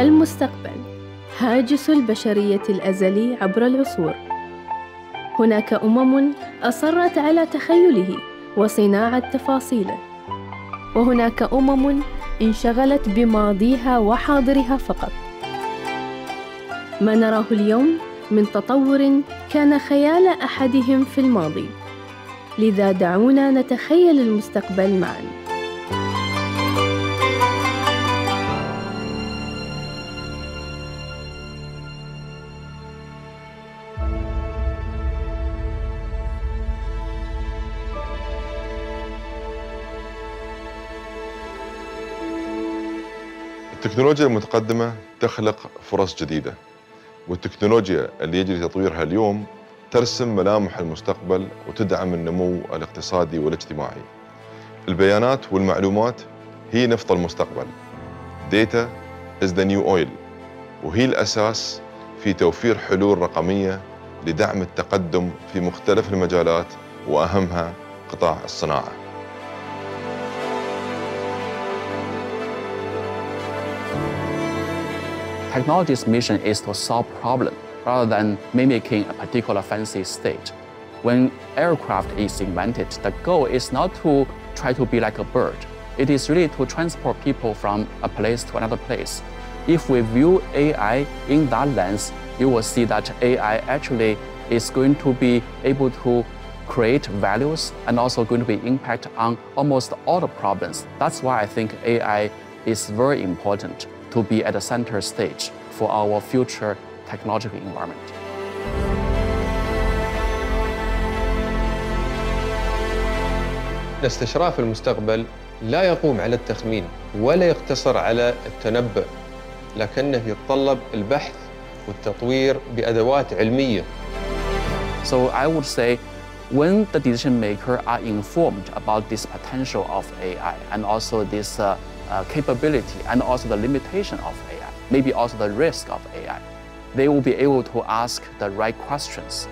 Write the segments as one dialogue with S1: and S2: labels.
S1: المستقبل هاجس البشرية الأزلي عبر العصور. هناك أصرت على تخيله وصناعة تفاصيله، وهناك انشغلت بماضيها وحاضرها فقط. ما نراه اليوم من تطور كان خيال أحدهم في الماضي، لذا دعونا نتخيل المستقبل معاً.
S2: التكنولوجيا المتقدمة تخلق فرص جديدة، والتكنولوجيا اللي يجري تطويرها اليوم ترسم ملامح المستقبل وتدعم النمو الاقتصادي والاجتماعي. البيانات والمعلومات هي نفط المستقبل. Data is the new oil، وهي الأساس في توفير حلول رقمية لدعم التقدم في مختلف المجالات، وأهمها قطاع الصناعة.
S3: Technology's mission is to solve problems rather than mimicking a particular fancy state. When aircraft is invented, the goal is not to try to be like a bird. It is really to transport people from a place to another place. If we view AI in that lens, you will see that AI actually is going to be able to create values and also going to be impact on almost all the problems. That's why I think AI is very important to be at the center stage for our future technological environment.
S4: استشراف المستقبل لا يقوم على التخمين ولا يقتصر على التنبؤ، لكنه يتطلب البحث والتطوير بأدوات علمية.
S3: So I would say when the decision makers are informed about this potential of AI and also this capability and also the limitation of AI, maybe also the risk of AI, they will be able to ask the right questions.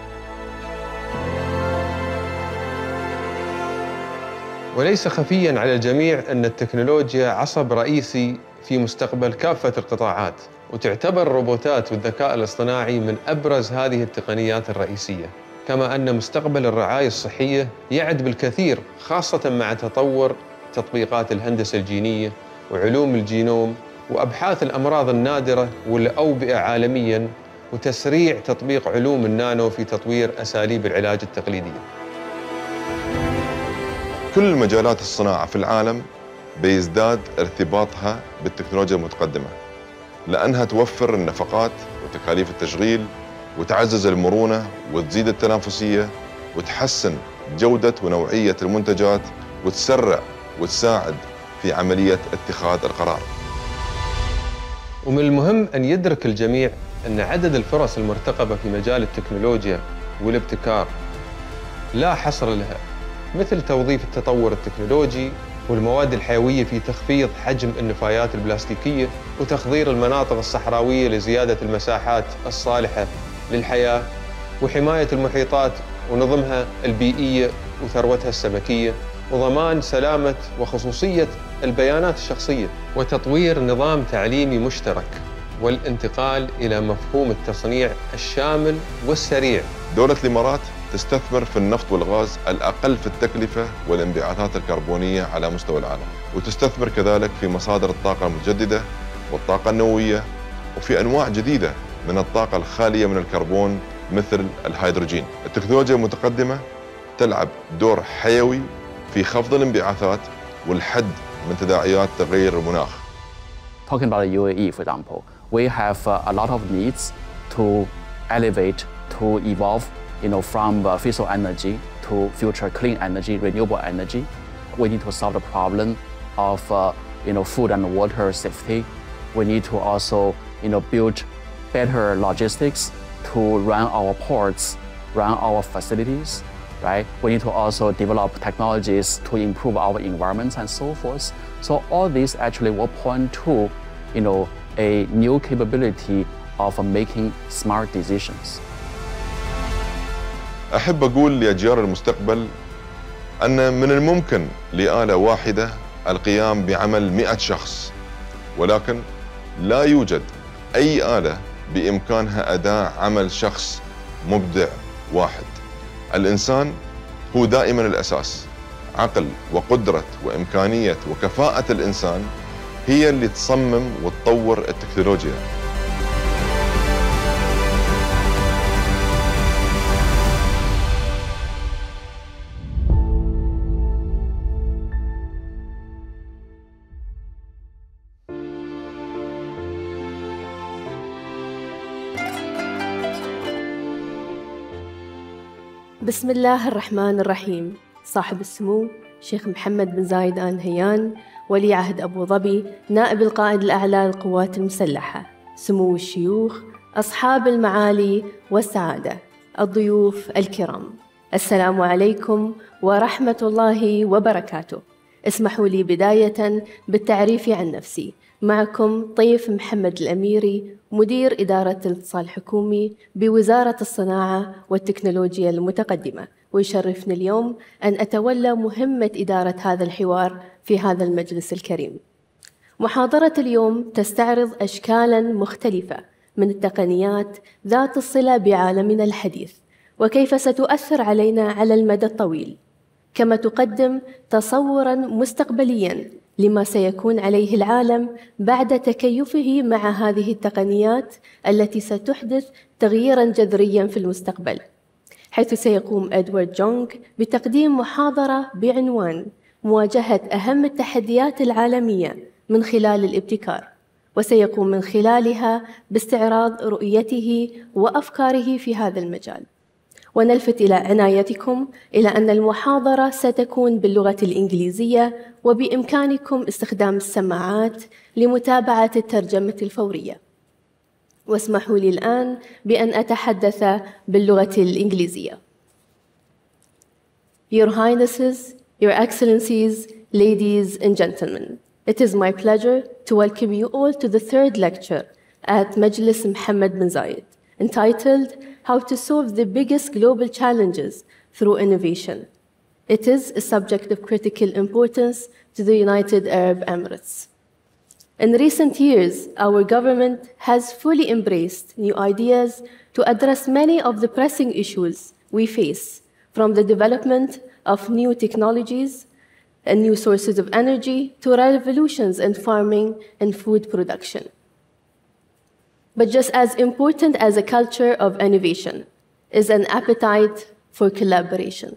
S4: وليس خفياً على الجميع أن التكنولوجيا عصب رئيسي في مستقبل كافة القطاعات، وتعتبر الروبوتات والذكاء الاصطناعي من أبرز هذه التقنيات الرئيسية. كما أن مستقبل الرعاية الصحية يعد بالكثير، خاصة مع تطور تطبيقات الهندسة الجينية وعلوم الجينوم وأبحاث الأمراض النادرة والأوبئة عالمياً، وتسريع تطبيق علوم النانو في تطوير أساليب العلاج التقليدية.
S2: كل مجالات الصناعة في العالم بيزداد ارتباطها بالتكنولوجيا المتقدمة، لأنها توفر النفقات وتكاليف التشغيل وتعزز المرونة وتزيد التنافسية وتحسن جودة ونوعية المنتجات وتسرع وتساعد في عملية اتخاذ القرار.
S4: ومن المهم أن يدرك الجميع أن عدد الفرص المرتقبة في مجال التكنولوجيا والابتكار لا حصر لها، مثل توظيف التطور التكنولوجي والمواد الحيوية في تخفيض حجم النفايات البلاستيكية وتخضير المناطق الصحراوية لزيادة المساحات الصالحة للحياة، وحماية المحيطات ونظمها البيئية وثروتها السمكية، وضمان سلامة وخصوصية البيانات الشخصية، وتطوير نظام تعليمي مشترك، والانتقال إلى مفهوم التصنيع الشامل والسريع.
S2: دولة الإمارات تستثمر في النفط والغاز الأقل في التكلفة والانبعاثات الكربونية على مستوى العالم، وتستثمر كذلك في مصادر الطاقة المتجددة والطاقة النووية، وفي أنواع جديدة من الطاقة الخالية من الكربون مثل الهيدروجين. التكنولوجيا المتقدمة تلعب دور حيوي في خفض الانبعاثات والحد من تداعيات تغير المناخ.
S3: Talking about the UAE, for example, we have a lot of needs to elevate, to evolve, from fossil energy to future clean energy, renewable energy. We need to solve the problem of, food and water safety. We need to also, build better logistics to run our ports, run our facilities, right? We need to also develop technologies to improve our environments and so forth. So all this actually will point to, a new capability of making smart decisions.
S2: أحب أقول لأجيال المستقبل أن من الممكن لآلة واحدة القيام بعمل 100 شخص، ولكن لا يوجد أي آلة بإمكانها أداء عمل شخص مبدع واحد. الإنسان هو دائما الأساس. عقل وقدرة وإمكانية وكفاءة الإنسان هي اللي تصمم وتطور التكنولوجيا.
S1: بسم الله الرحمن الرحيم. صاحب السمو شيخ محمد بن زايد آل نهيان ولي عهد أبو ظبي، نائب القائد الأعلى للقوات المسلحة، سمو الشيوخ، أصحاب المعالي والسعادة، الضيوف الكرام، السلام عليكم ورحمة الله وبركاته. اسمحوا لي بداية بالتعريف عن نفسي. معكم طيف محمد الأميري، مدير إدارة الاتصال الحكومي بوزارة الصناعة والتكنولوجيا المتقدمة، ويشرفني اليوم أن أتولى مهمة إدارة هذا الحوار في هذا المجلس الكريم. محاضرة اليوم تستعرض أشكالاً مختلفة من التقنيات ذات الصلة بعالمنا الحديث، وكيف ستؤثر علينا على المدى الطويل، كما تقدم تصوراً مستقبلياً لما سيكون عليه العالم بعد تكيفه مع هذه التقنيات التي ستحدث تغييراً جذرياً في المستقبل، حيث سيقوم إدوارد جونغ بتقديم محاضرة بعنوان مواجهة أهم التحديات العالمية من خلال الابتكار، وسيقوم من خلالها باستعراض رؤيته وأفكاره في هذا المجال. ونلفت إلى عنايتكم إلى أن المحاضرة ستكون باللغة الإنجليزية، وبإمكانكم استخدام السماعات لمتابعة الترجمة الفورية. واسمحوا لي الآن بأن أتحدث باللغة الإنجليزية. Your Highnesses, Your Excellencies, ladies and gentlemen, it is my pleasure to welcome you all to the third lecture at مجلس محمد بن زايد, entitled How to Solve the Biggest Global Challenges Through Innovation. It is a subject of critical importance to the United Arab Emirates. In recent years, our government has fully embraced new ideas to address many of the pressing issues we face, from the development of new technologies and new sources of energy to revolutions in farming and food production. But just as important as a culture of innovation is an appetite for collaboration.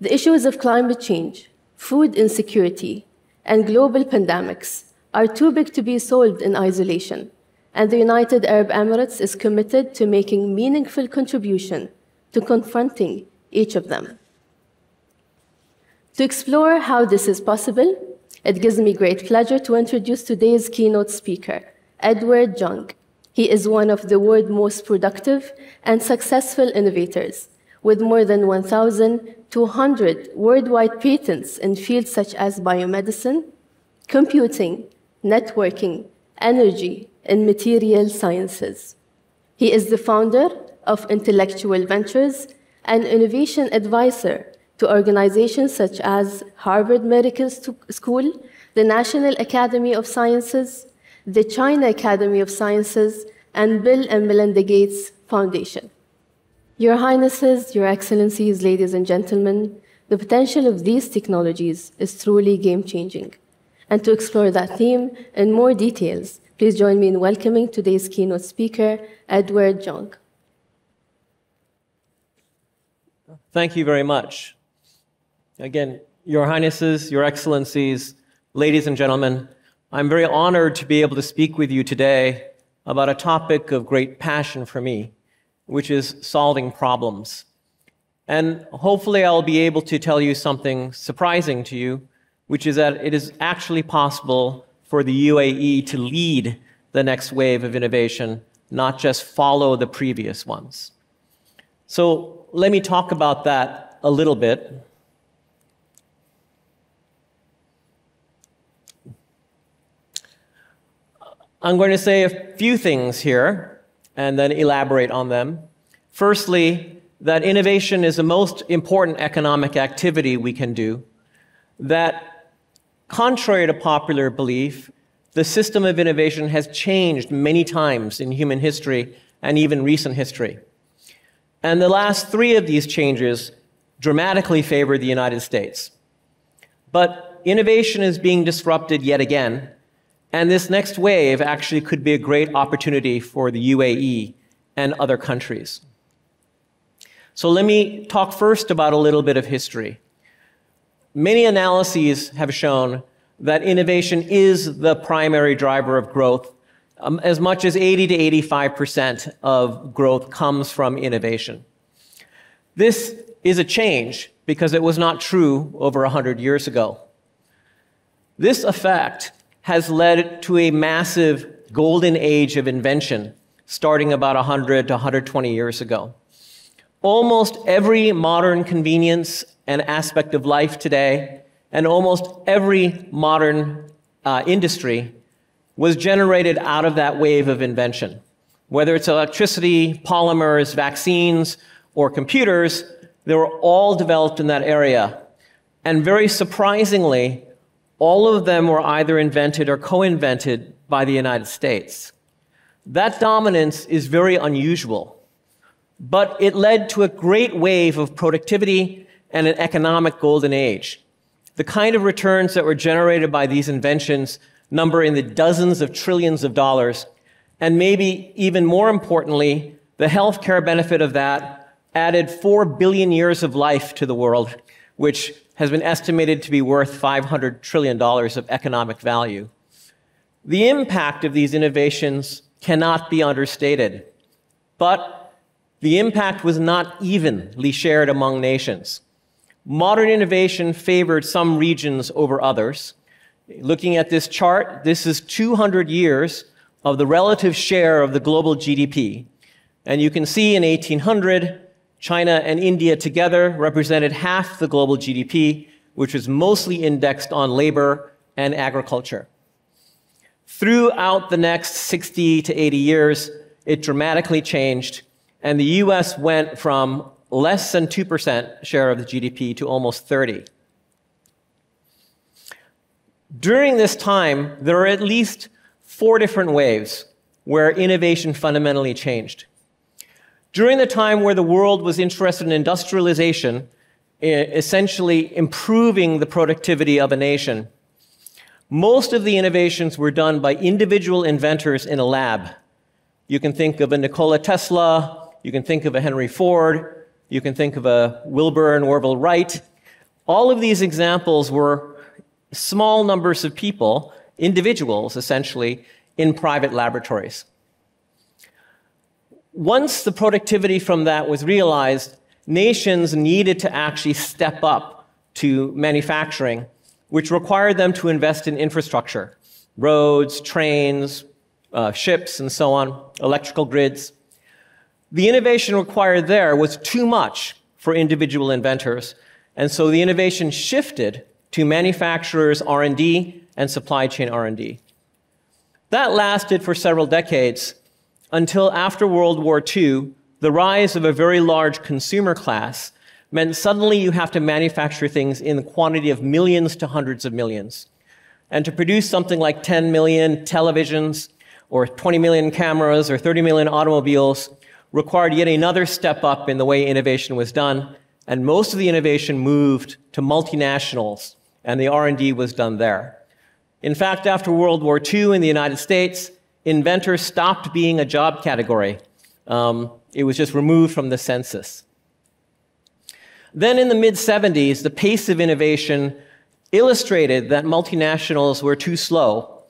S1: The issues of climate change, food insecurity, and global pandemics are too big to be solved in isolation, and the United Arab Emirates is committed to making meaningful contribution to confronting each of them. To explore how this is possible, it gives me great pleasure to introduce today's keynote speaker, Edward Jung. He is one of the world's most productive and successful innovators, with more than 1,200 worldwide patents in fields such as biomedicine, computing, networking, energy, and material sciences. He is the founder of Intellectual Ventures and innovation advisor to organizations such as Harvard Medical School, the National Academy of Sciences, the China Academy of Sciences, and Bill and Melinda Gates Foundation. Your Highnesses, Your Excellencies, ladies and gentlemen, the potential of these technologies is truly game-changing. And to explore that theme in more details, please join me in welcoming today's keynote speaker, Edward Jung.
S5: Thank you very much. Again, Your Highnesses, Your Excellencies, ladies and gentlemen, I'm very honored to be able to speak with you today about a topic of great passion for me, which is solving problems. And hopefully I'll be able to tell you something surprising to you, which is that it is actually possible for the UAE to lead the next wave of innovation, not just follow the previous ones. So let me talk about that a little bit. I'm going to say a few things here and then elaborate on them. Firstly, that innovation is the most important economic activity we can do, that contrary to popular belief, the system of innovation has changed many times in human history and even recent history. And the last three of these changes dramatically favor the United States. But innovation is being disrupted yet again, and this next wave actually could be a great opportunity for the UAE and other countries. So let me talk first about a little bit of history. Many analyses have shown that innovation is the primary driver of growth. As much as 80 to 85% of growth comes from innovation. This is a change because it was not true over 100 years ago. This effect has led to a massive golden age of invention starting about 100 to 120 years ago. Almost every modern convenience and aspect of life today, and almost every modern industry was generated out of that wave of invention. Whether it's electricity, polymers, vaccines, or computers, they were all developed in that area. And very surprisingly, all of them were either invented or co-invented by the United States. That dominance is very unusual, but it led to a great wave of productivity and an economic golden age. The kind of returns that were generated by these inventions number in the dozens of trillions of dollars, and maybe even more importantly, the healthcare benefit of that added 4 billion years of life to the world, which has been estimated to be worth $500 trillion of economic value. The impact of these innovations cannot be understated, but the impact was not evenly shared among nations. Modern innovation favored some regions over others. Looking at this chart, this is 200 years of the relative share of the global GDP. And you can see in 1800, China and India together represented half the global GDP, which was mostly indexed on labor and agriculture. Throughout the next 60 to 80 years, it dramatically changed, and the US went from less than 2% share of the GDP to almost 30%. During this time, there are at least 4 different waves where innovation fundamentally changed. During the time where the world was interested in industrialization, essentially improving the productivity of a nation, most of the innovations were done by individual inventors in a lab. You can think of a Nikola Tesla, you can think of a Henry Ford, you can think of a Wilbur and Orville Wright. All of these examples were small numbers of people, individuals essentially, in private laboratories. Once the productivity from that was realized, nations needed to actually step up to manufacturing, which required them to invest in infrastructure, roads, trains, ships, and so on, electrical grids. The innovation required there was too much for individual inventors, and so the innovation shifted to manufacturers' R&D and supply chain R&D. That lasted for several decades until after World War II, the rise of a very large consumer class meant suddenly you have to manufacture things in the quantity of millions to hundreds of millions. And to produce something like 10 million televisions or 20 million cameras or 30 million automobiles required yet another step up in the way innovation was done, and most of the innovation moved to multinationals, and the R&D was done there. In fact, after World War II in the United States, inventors stopped being a job category. It was just removed from the census. Then in the mid-70s, the pace of innovation illustrated that multinationals were too slow,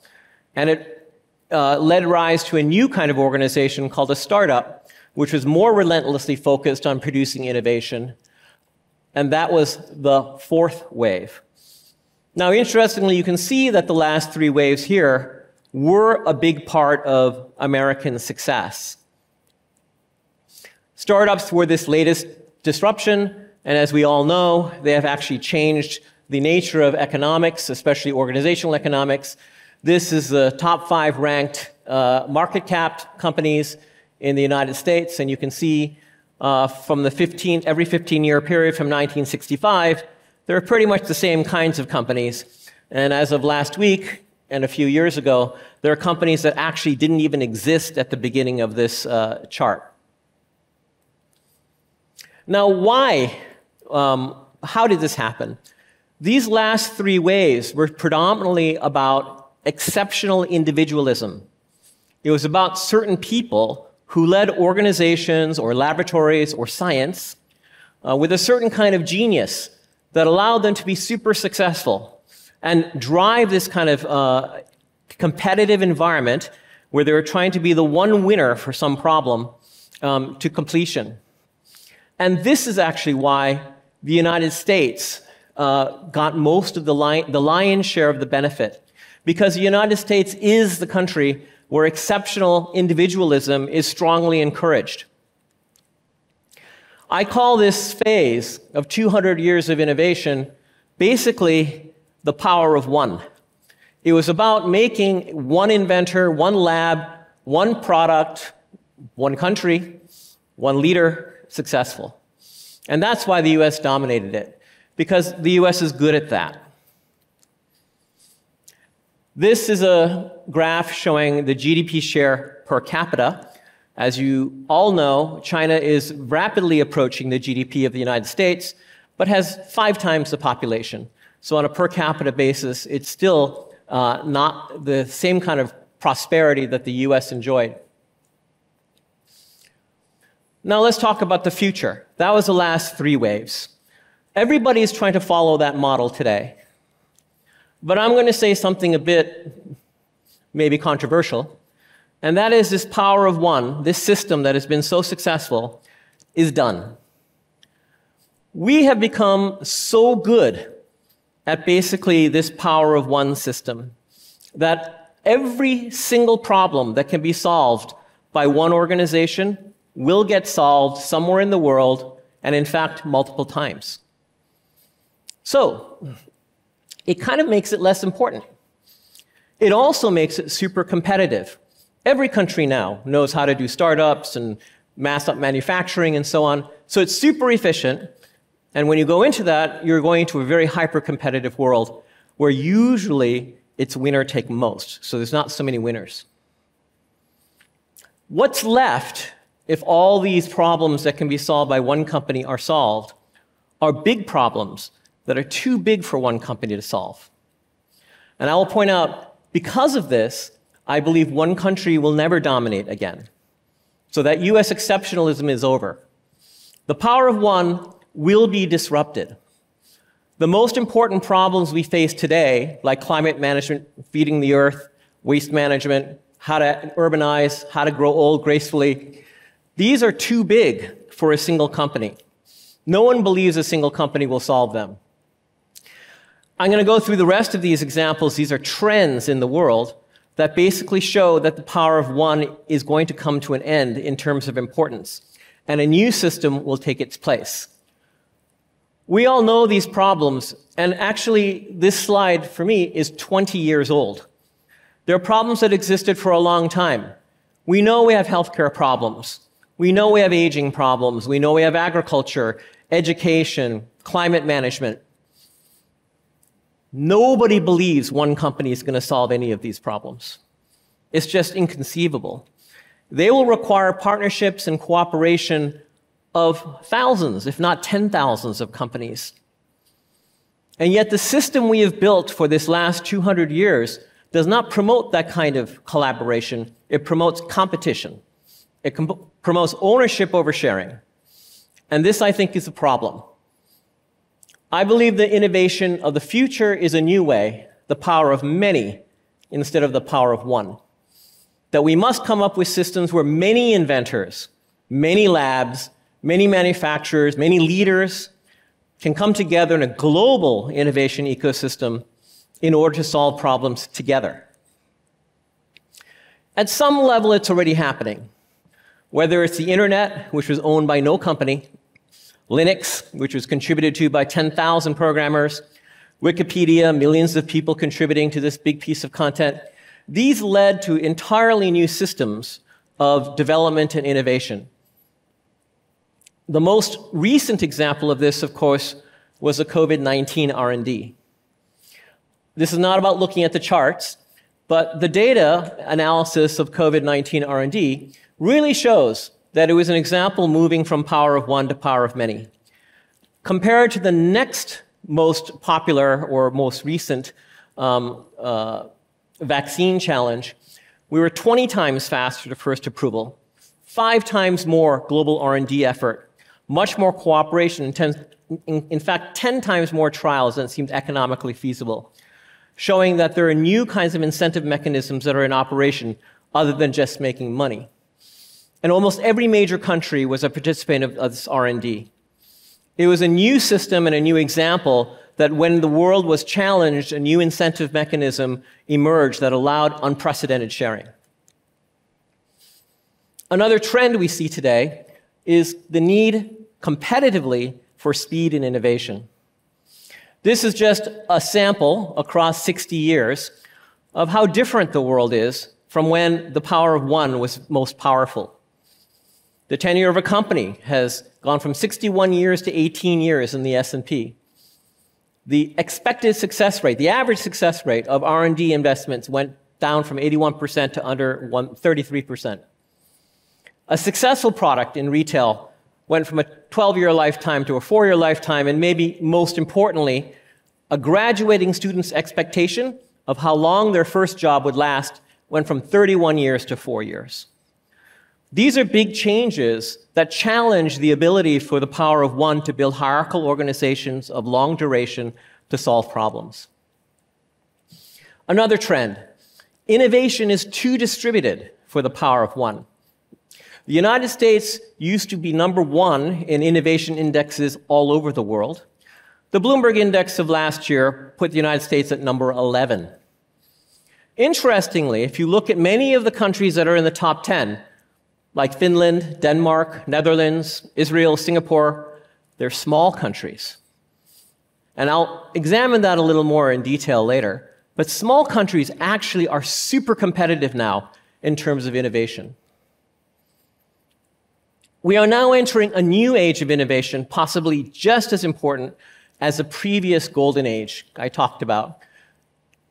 S5: and it led rise to a new kind of organization called a startup, which was more relentlessly focused on producing innovation, and that was the 4th wave. Now, interestingly, you can see that the last 3 waves here were a big part of American success. Startups were this latest disruption, and as we all know, they have actually changed the nature of economics, especially organizational economics. This is the top 5 ranked market cap companies in the United States, and you can see from the every 15-year period from 1965, they're pretty much the same kinds of companies. And as of last week, and a few years ago, there are companies that actually didn't even exist at the beginning of this chart. Now, why? How did this happen? These last three waves were predominantly about exceptional individualism. It was about certain people who led organizations or laboratories or science with a certain kind of genius that allowed them to be super successful and drive this kind of competitive environment where they were trying to be the one winner for some problem to completion. And this is actually why the United States got most of the lion's share of the benefit, because the United States is the country where exceptional individualism is strongly encouraged. I call this phase of 200 years of innovation basically the power of one. It was about making one inventor, one lab, one product, one country, one leader successful. And that's why the US dominated it, because the US is good at that. This is a graph showing the GDP share per capita. As you all know, China is rapidly approaching the GDP of the United States, but has 5 times the population. So on a per capita basis, it's still not the same kind of prosperity that the US enjoyed. Now let's talk about the future. That was the last 3 waves. Everybody is trying to follow that model today. But I'm going to say something a bit maybe controversial, and that is this power of one, this system that has been so successful, is done. We have become so good at basically this power of one system that every single problem that can be solved by one organization will get solved somewhere in the world, and in fact, multiple times. So, it kind of makes it less important. It also makes it super competitive. Every country now knows how to do startups and mass up manufacturing and so on. So it's super efficient. And when you go into that, you're going to a very hyper-competitive world where usually it's winner take most. So there's not so many winners. What's left if all these problems that can be solved by one company are solved are big problems that are too big for one company to solve. And I will point out, because of this, I believe one country will never dominate again. So that US exceptionalism is over. The power of one will be disrupted. The most important problems we face today, like climate management, feeding the earth, waste management, how to urbanize, how to grow old gracefully, these are too big for a single company. No one believes a single company will solve them. I'm going to go through the rest of these examples. These are trends in the world that basically show that the power of one is going to come to an end in terms of importance, and a new system will take its place. We all know these problems, and actually, this slide, for me, is 20 years old. There are problems that existed for a long time. We know we have healthcare problems. We know we have aging problems. We know we have agriculture, education, climate management. Nobody believes one company is going to solve any of these problems. It's just inconceivable. They will require partnerships and cooperation of thousands, if not 10,000s of companies. And yet the system we have built for this last 200 years does not promote that kind of collaboration. It promotes competition. It promotes ownership over sharing. And this, I think, is a problem. I believe the innovation of the future is a new way, the power of many instead of the power of one. That we must come up with systems where many inventors, many labs, many manufacturers, many leaders can come together in a global innovation ecosystem in order to solve problems together. At some level, it's already happening. Whether it's the internet, which was owned by no company, Linux, which was contributed to by 10,000 programmers, Wikipedia, millions of people contributing to this big piece of content. These led to entirely new systems of development and innovation. The most recent example of this, of course, was the COVID-19 R&D. This is not about looking at the charts. But the data analysis of COVID-19 R&D really shows that it was an example moving from power of one to power of many. Compared to the next most popular or most recent vaccine challenge, we were 20 times faster to first approval, 5 times more global R&D effort, much more cooperation, in fact, 10 times more trials than seemed economically feasible, showing that there are new kinds of incentive mechanisms that are in operation other than just making money. And almost every major country was a participant of this R&D. It was a new system and a new example that when the world was challenged, a new incentive mechanism emerged that allowed unprecedented sharing. Another trend we see today is the need competitively for speed and innovation. This is just a sample across 60 years of how different the world is from when the power of one was most powerful. The tenure of a company has gone from 61 years to 18 years in the S&P. The expected success rate, the average success rate of R&D investments went down from 81% to under 33%. A successful product in retail went from a 12-year lifetime to a 4-year lifetime, and maybe most importantly, a graduating student's expectation of how long their first job would last went from 31 years to 4 years. These are big changes that challenge the ability for the power of one to build hierarchical organizations of long duration to solve problems. Another trend, innovation is too distributed for the power of one. The United States used to be number 1 in innovation indexes all over the world. The Bloomberg index of last year put the United States at number 11. Interestingly, if you look at many of the countries that are in the top 10, like Finland, Denmark, Netherlands, Israel, Singapore, they're small countries. And I'll examine that a little more in detail later. But small countries actually are super competitive now in terms of innovation. We are now entering a new age of innovation, possibly just as important as the previous golden age I talked about.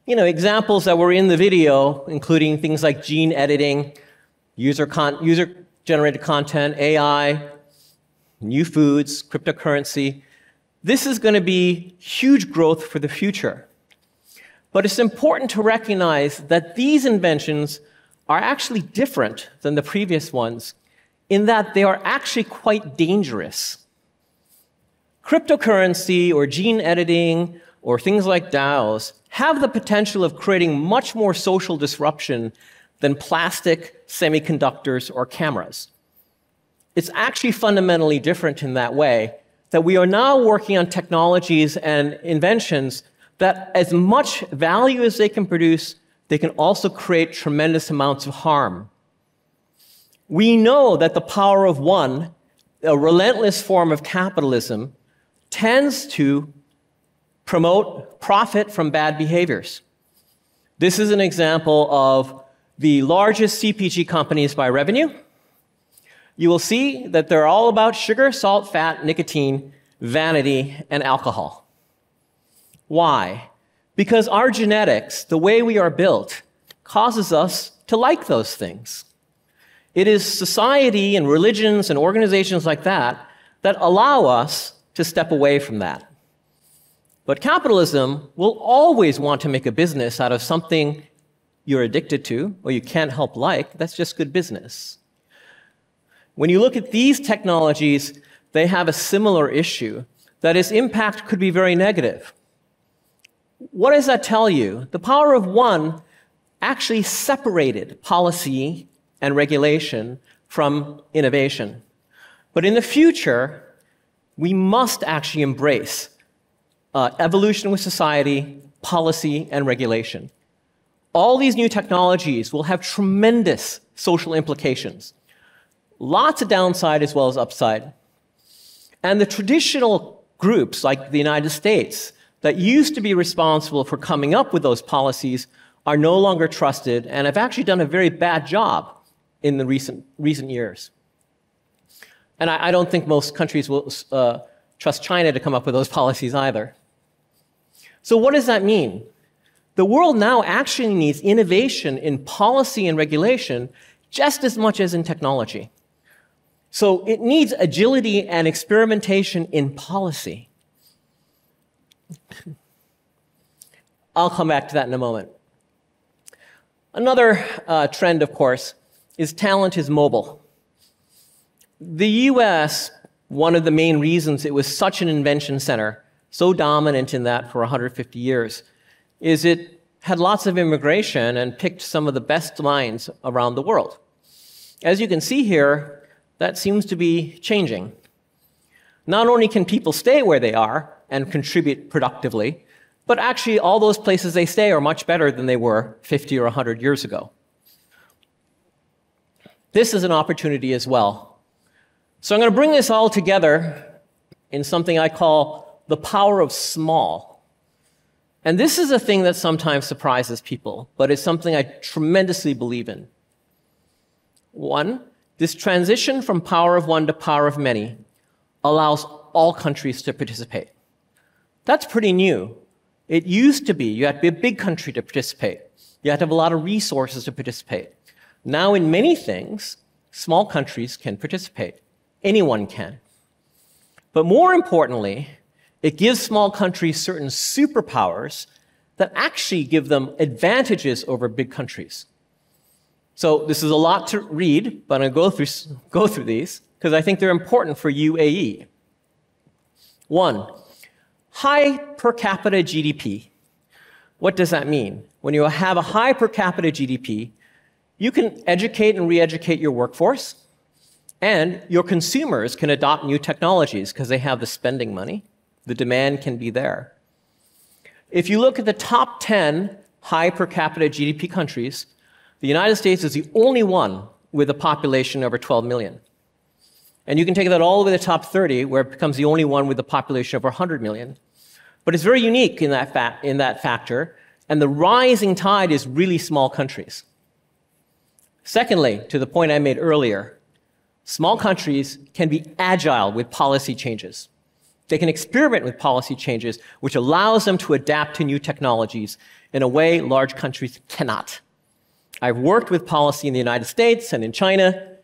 S5: Examples that were in the video, including things like gene editing, user-generated content, AI, new foods, cryptocurrency. This is going to be huge growth for the future. But it's important to recognize that these inventions are actually different than the previous ones in that they are actually quite dangerous. Cryptocurrency or gene editing or things like DAOs have the potential of creating much more social disruption than plastic, semiconductors, or cameras. It's actually fundamentally different in that way, that we are now working on technologies and inventions that as much value as they can produce, they can also create tremendous amounts of harm. We know that the power of one, a relentless form of capitalism, tends to promote profit from bad behaviors. This is an example of the largest CPG companies by revenue. You will see that they're all about sugar, salt, fat, nicotine, vanity, and alcohol. Why? Because our genetics, the way we are built, causes us to like those things. It is society and religions and organizations like that that allow us to step away from that. But capitalism will always want to make a business out of something you're addicted to or you can't help like. That's just good business. When you look at these technologies, they have a similar issue, that its impact could be very negative. What does that tell you? The power of one actually separated policy and regulation from innovation. But in the future, we must actually embrace evolution with society, policy, and regulation. All these new technologies will have tremendous social implications. Lots of downside as well as upside. And the traditional groups, like the United States, that used to be responsible for coming up with those policies are no longer trusted and have actually done a very bad job in the recent years. And I don't think most countries will trust China to come up with those policies either. So what does that mean? The world now actually needs innovation in policy and regulation just as much as in technology. So it needs agility and experimentation in policy. I'll come back to that in a moment. Another trend, of course, is talent is mobile. The US, one of the main reasons it was such an invention center, so dominant in that for 150 years, is it had lots of immigration and picked some of the best minds around the world. As you can see here, that seems to be changing. Not only can people stay where they are and contribute productively, but actually all those places they stay are much better than they were 50 or 100 years ago. This is an opportunity as well. So I'm going to bring this all together in something I call the power of small. And this is a thing that sometimes surprises people, but it's something I tremendously believe in. One, this transition from power of one to power of many allows all countries to participate. That's pretty new. It used to be you had to be a big country to participate. You had to have a lot of resources to participate. Now, in many things, small countries can participate. Anyone can. But more importantly, it gives small countries certain superpowers that actually give them advantages over big countries. So this is a lot to read, but I'm going to go through these because I think they're important for UAE. One, high per capita GDP. What does that mean? When you have a high per capita GDP, you can educate and re-educate your workforce, and your consumers can adopt new technologies because they have the spending money. The demand can be there. If you look at the top 10 high per capita GDP countries, the United States is the only one with a population over 12 million. And you can take that all the way to the top 30, where it becomes the only one with a population over 100 million. But it's very unique in that factor, and the rising tide is really small countries. Secondly, to the point I made earlier, small countries can be agile with policy changes. They can experiment with policy changes, which allows them to adapt to new technologies in a way large countries cannot. I've worked with policy in the United States and in China.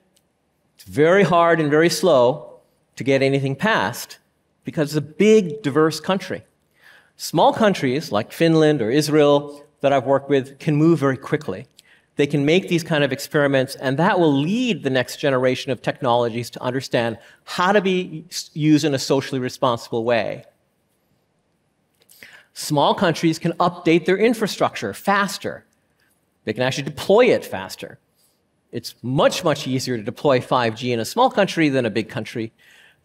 S5: It's very hard and very slow to get anything passed because it's a big, diverse country. Small countries like Finland or Israel that I've worked with can move very quickly. They can make these kind of experiments, and that will lead the next generation of technologies to understand how to be used in a socially responsible way. Small countries can update their infrastructure faster. They can actually deploy it faster. It's much, much easier to deploy 5G in a small country than a big country.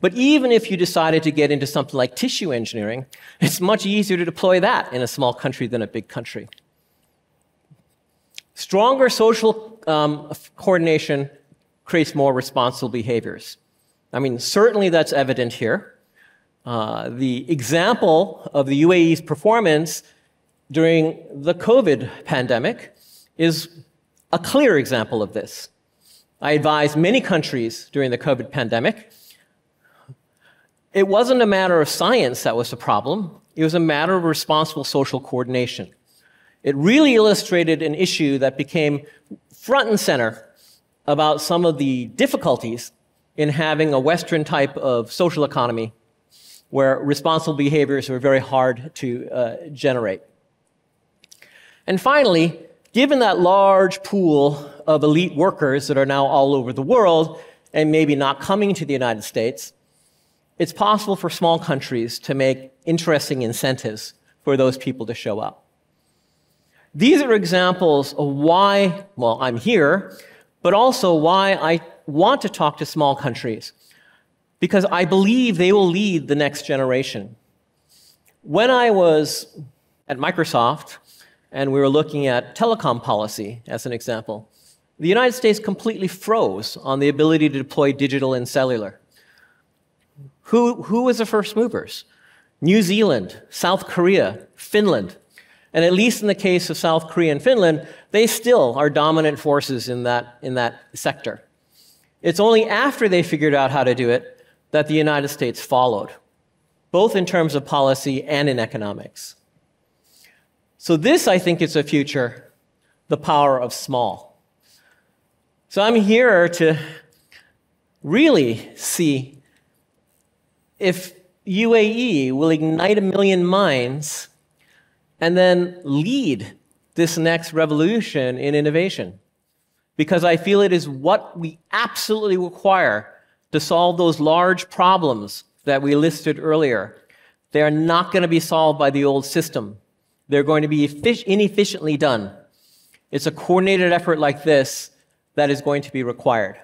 S5: But even if you decided to get into something like tissue engineering, it's much easier to deploy that in a small country than a big country. Stronger social coordination creates more responsible behaviors. I mean, certainly that's evident here. The example of the UAE's performance during the COVID pandemic is a clear example of this. I advised many countries during the COVID pandemic. It wasn't a matter of science that was the problem. It was a matter of responsible social coordination. It really illustrated an issue that became front and center about some of the difficulties in having a Western type of social economy where responsible behaviors were very hard to generate. And finally, given that large pool of elite workers that are now all over the world and maybe not coming to the United States, it's possible for small countries to make interesting incentives for those people to show up. These are examples of why, well, I'm here, but also why I want to talk to small countries, because I believe they will lead the next generation. When I was at Microsoft and we were looking at telecom policy, as an example, the United States completely froze on the ability to deploy digital and cellular. Who was the first movers? New Zealand, South Korea, Finland. And at least in the case of South Korea and Finland, they still are dominant forces in that sector. It's only after they figured out how to do it that the United States followed, both in terms of policy and in economics. So this, I think, is a future, the power of small. So I'm here to really see if UAE will ignite 1 million minds and then lead this next revolution in innovation. Because I feel it is what we absolutely require to solve those large problems that we listed earlier. They are not going to be solved by the old system. They're going to be inefficiently done. It's a coordinated effort like this that is going to be required.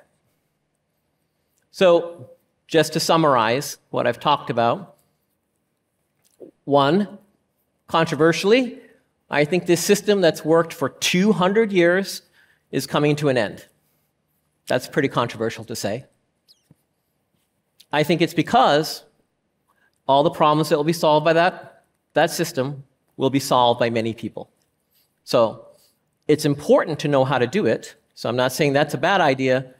S5: So, just to summarize what I've talked about. 1, controversially, I think this system that's worked for 200 years is coming to an end. That's pretty controversial to say. I think it's because all the problems that will be solved by that system will be solved by many people. So it's important to know how to do it. So I'm not saying that's a bad idea,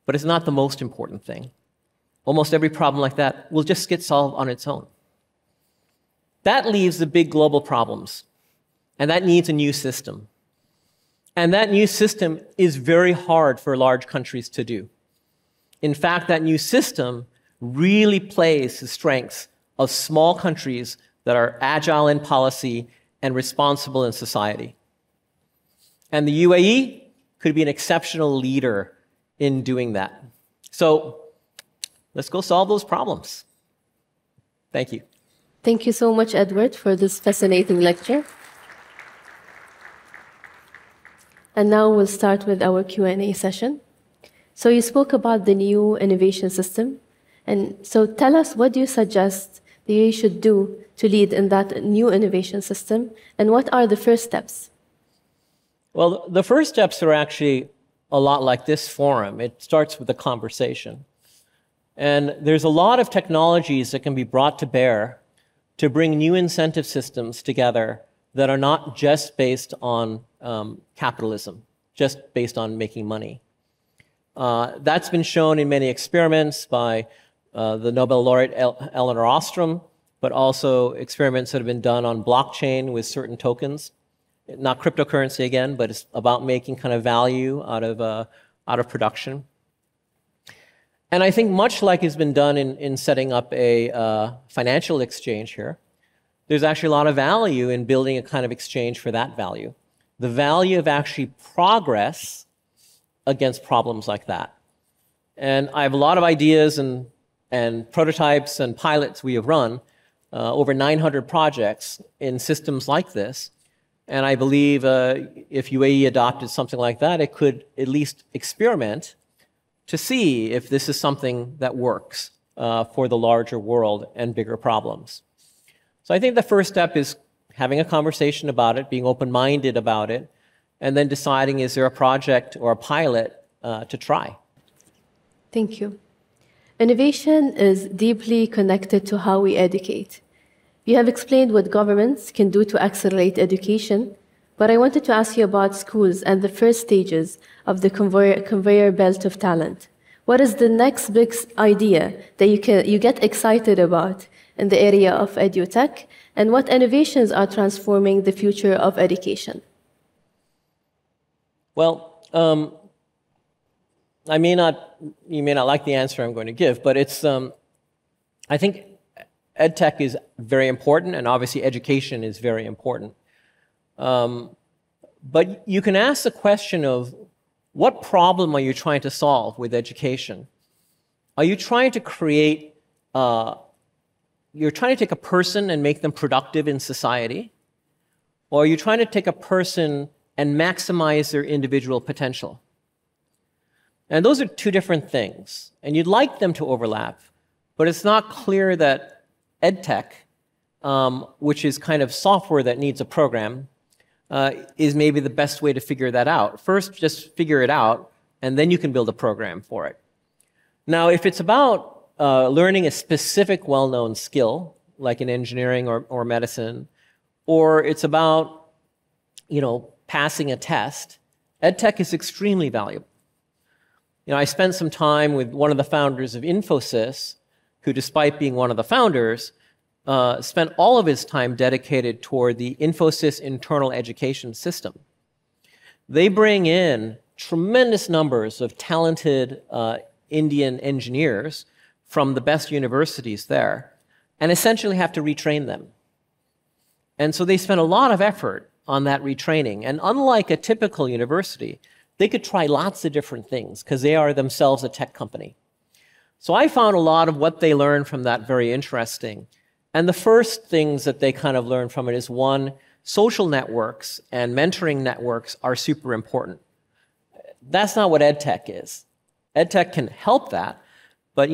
S5: but it's not the most important thing. Almost every problem like that will just get solved on its own. That leaves the big global problems, and that needs a new system. And that new system is very hard for large countries to do. In fact, that new system really plays the strengths of small countries that are agile in policy and responsible in society. And the UAE could be an exceptional leader in doing that. So let's go solve those problems. Thank you.
S1: Thank you so much, Edward, for this fascinating lecture. And now we'll start with our Q&A session. So you spoke about the new innovation system. And so tell us, what do you suggest the UAE should do to lead in that new innovation system? And what are the first steps?
S5: Well, the first steps are actually a lot like this forum. It starts with a conversation. And there's a lot of technologies that can be brought to bear to bring new incentive systems together that are not just based on capitalism, just based on making money. That's been shown in many experiments by the Nobel laureate Elinor Ostrom, but also experiments that have been done on blockchain with certain tokens. Not cryptocurrency again, but it's about making kind of value out of production. And I think much like has been done in setting up a financial exchange here, there's actually a lot of value in building a kind of exchange for that value. The value of actually progress against problems like that. And I have a lot of ideas and prototypes and pilots we have run, over 900 projects in systems like this. And I believe if UAE adopted something like that, it could at least experiment to see if this is something that works for the larger world and bigger problems. So I think the first step is having a conversation about it, being open-minded about it, and then deciding, is there a project or a pilot to try?
S1: Thank you. Innovation is deeply connected to how we educate. You have explained what governments can do to accelerate education, but I wanted to ask you about schools and the first stages of the conveyor belt of talent. What is the next big idea that you get excited about in the area of edutech, and what innovations are transforming the future of education?
S5: Well, you may not like the answer I'm going to give, but it's, I think edtech is very important, and obviously education is very important. But you can ask the question of, what problem are you trying to solve with education? Are you trying to create, you're trying to take a person and make them productive in society? Or are you trying to take a person and maximize their individual potential? And those are two different things. And you'd like them to overlap, but it's not clear that edtech, which is kind of software that needs a program, is maybe the best way to figure that out. First, just figure it out, and then you can build a program for it. Now, if it's about learning a specific well-known skill, like in engineering or medicine, or it's about, passing a test, edtech is extremely valuable. I spent some time with one of the founders of Infosys, who, despite being one of the founders, spent all of his time dedicated toward the Infosys internal education system. They bring in tremendous numbers of talented Indian engineers from the best universities there and essentially have to retrain them. And so they spent a lot of effort on that retraining. And unlike a typical university, they could try lots of different things because they are themselves a tech company. So I found a lot of what they learned from that very interesting. And the first things that they kind of learned from it is, one, social networks and mentoring networks are super important. That's not what EdTech is. EdTech can help that, but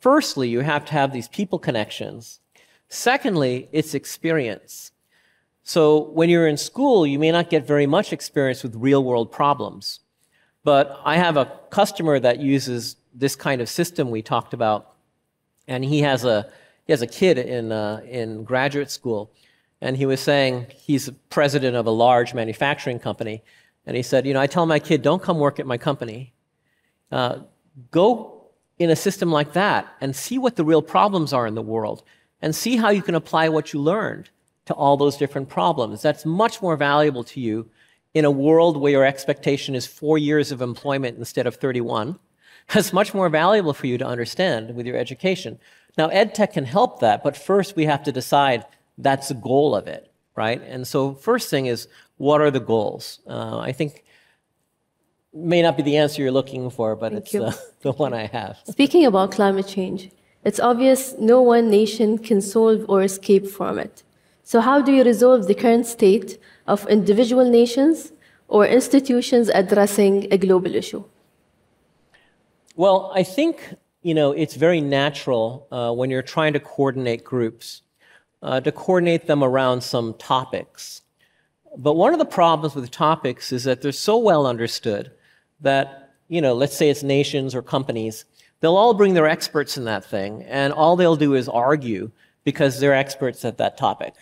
S5: firstly, you have to have these people connections. Secondly, it's experience. So when you're in school, you may not get very much experience with real-world problems. But I have a customer that uses this kind of system we talked about, and he has a kid in graduate school, and he was saying he's president of a large manufacturing company, and he said, I tell my kid, don't come work at my company. Go in a system like that and see what the real problems are in the world, and see how you can apply what you learned to all those different problems. That's much more valuable to you in a world where your expectation is 4 years of employment instead of 31. That's much more valuable for you to understand with your education. Now, EdTech can help that, but first we have to decide that's the goal of it, right? And so first thing is, what are the goals? I think may not be the answer you're looking for, but it's the one I have.
S1: Speaking about climate change, it's obvious no one nation can solve or escape from it. So how do you resolve the current state of individual nations or institutions addressing a global issue?
S5: Well, I think, it's very natural when you're trying to coordinate groups, to coordinate them around some topics. But one of the problems with topics is that they're so well understood that, let's say it's nations or companies, they'll all bring their experts in that thing, and all they'll do is argue because they're experts at that topic.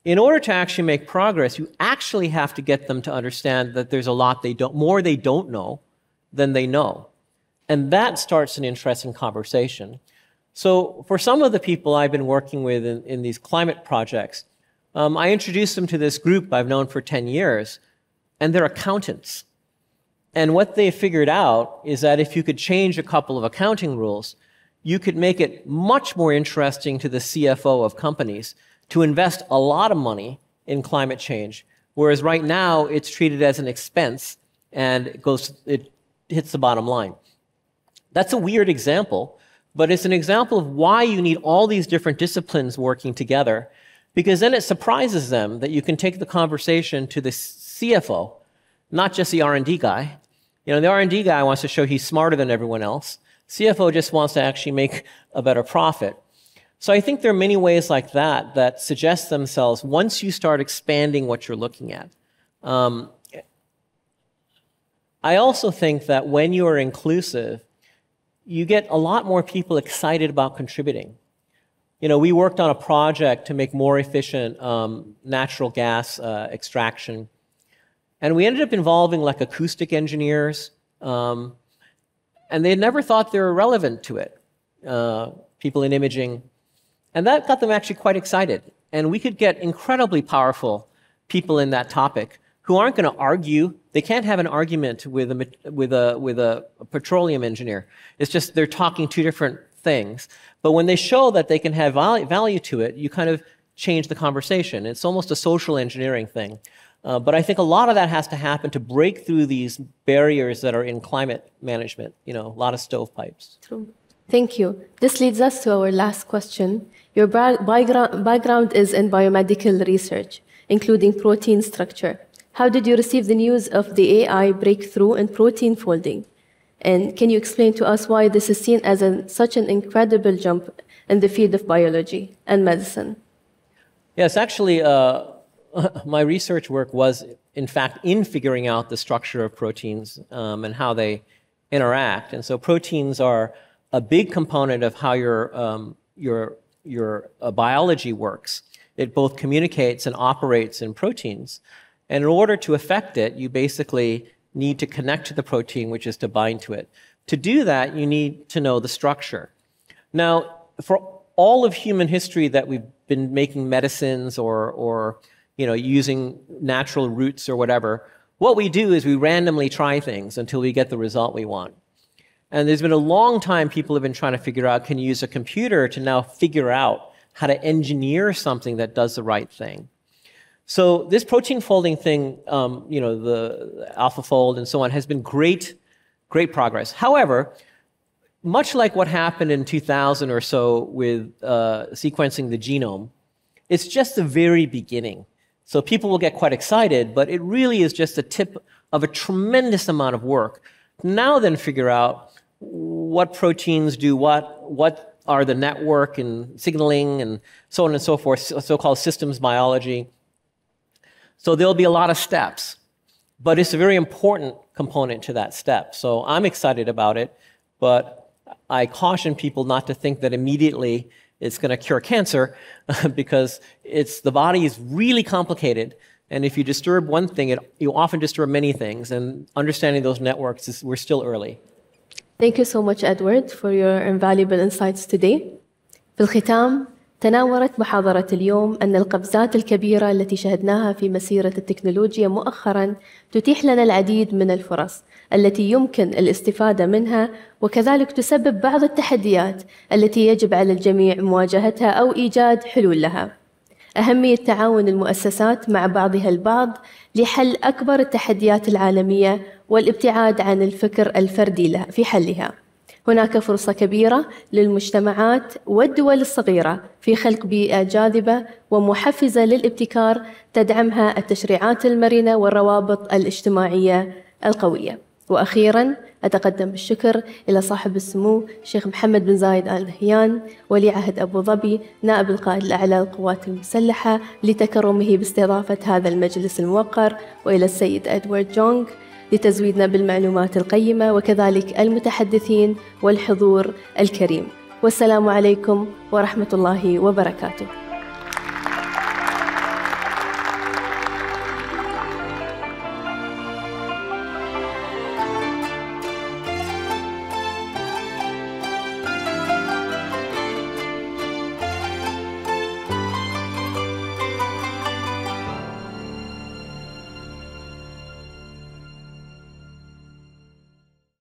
S5: In order to actually make progress, you actually have to get them to understand that there's a lot more they don't know than they know. And that starts an interesting conversation. So for some of the people I've been working with in these climate projects, I introduced them to this group I've known for 10 years, and they're accountants. And what they figured out is that if you could change a couple of accounting rules, you could make it much more interesting to the CFO of companies to invest a lot of money in climate change, whereas right now it's treated as an expense and it hits the bottom line. That's a weird example, but it's an example of why you need all these different disciplines working together, because then it surprises them that you can take the conversation to the CFO, not just the R&D guy. The R&D guy wants to show he's smarter than everyone else. CFO just wants to actually make a better profit. So I think there are many ways like that suggest themselves once you start expanding what you're looking at. I also think that when you are inclusive, you get a lot more people excited about contributing. We worked on a project to make more efficient natural gas extraction. And we ended up involving like acoustic engineers, and they had never thought they were relevant to it, people in imaging. And that got them actually quite excited. And we could get incredibly powerful people in that topic who aren't going to argue. They can't have an argument with a petroleum engineer. It's just they're talking two different things. But when they show that they can have value to it, you kind of change the conversation. It's almost a social engineering thing. But I think a lot of that has to happen to break through these barriers that are in climate management, a lot of stovepipes.
S1: True. Thank you. This leads us to our last question. Your background is in biomedical research, including protein structure. How did you receive the news of the AI breakthrough in protein folding? And can you explain to us why this is seen as such an incredible jump in the field of biology and medicine?
S5: Yes, actually, my research work was, in fact, in figuring out the structure of proteins and how they interact. And so proteins are a big component of how your biology works. It both communicates and operates in proteins. And in order to affect it, you basically need to connect to the protein, which is to bind to it. To do that, you need to know the structure. Now, for all of human history that we've been making medicines or using natural roots or whatever, what we do is we randomly try things until we get the result we want. And there's been a long time people have been trying to figure out, can you use a computer to now figure out how to engineer something that does the right thing? So this protein folding thing, the AlphaFold and so on, has been great progress. However, much like what happened in 2000 or so with sequencing the genome, it's just the very beginning. So people will get quite excited, but it really is just a tip of a tremendous amount of work. Now then figure out what proteins do what are the network and signaling and so on and so forth, so-called systems biology. So there'll be a lot of steps, but it's a very important component to that step. So I'm excited about it, but I caution people not to think that immediately it's going to cure cancer because the body is really complicated. And if you disturb one thing, you often disturb many things. And understanding those networks, we're still early.
S1: Thank you so much, Edward, for your invaluable insights today. في الختام، تناولت محاضرة اليوم أن القفزات الكبيرة التي شهدناها في مسيرة التكنولوجيا مؤخراً تتيح لنا العديد من الفرص التي يمكن الاستفادة منها، وكذلك تسبب بعض التحديات التي يجب على الجميع مواجهتها أو إيجاد حلول لها. أهمية تعاون المؤسسات مع بعضها البعض لحل أكبر التحديات العالمية والابتعاد عن الفكر الفردي في حلها. هناك فرصة كبيرة للمجتمعات والدول الصغيرة في خلق بيئة جاذبة ومحفزة للابتكار تدعمها التشريعات المرنة والروابط الاجتماعية القوية. وأخيراً أتقدم بالشكر إلى صاحب السمو الشيخ محمد بن زايد آل نهيان ولي عهد أبو ظبي نائب القائد الأعلى للقوات المسلحة لتكرمه باستضافة هذا المجلس الموقر، وإلى السيد إدوارد جونغ لتزويدنا بالمعلومات القيمة، وكذلك المتحدثين والحضور الكريم. والسلام عليكم ورحمة الله وبركاته.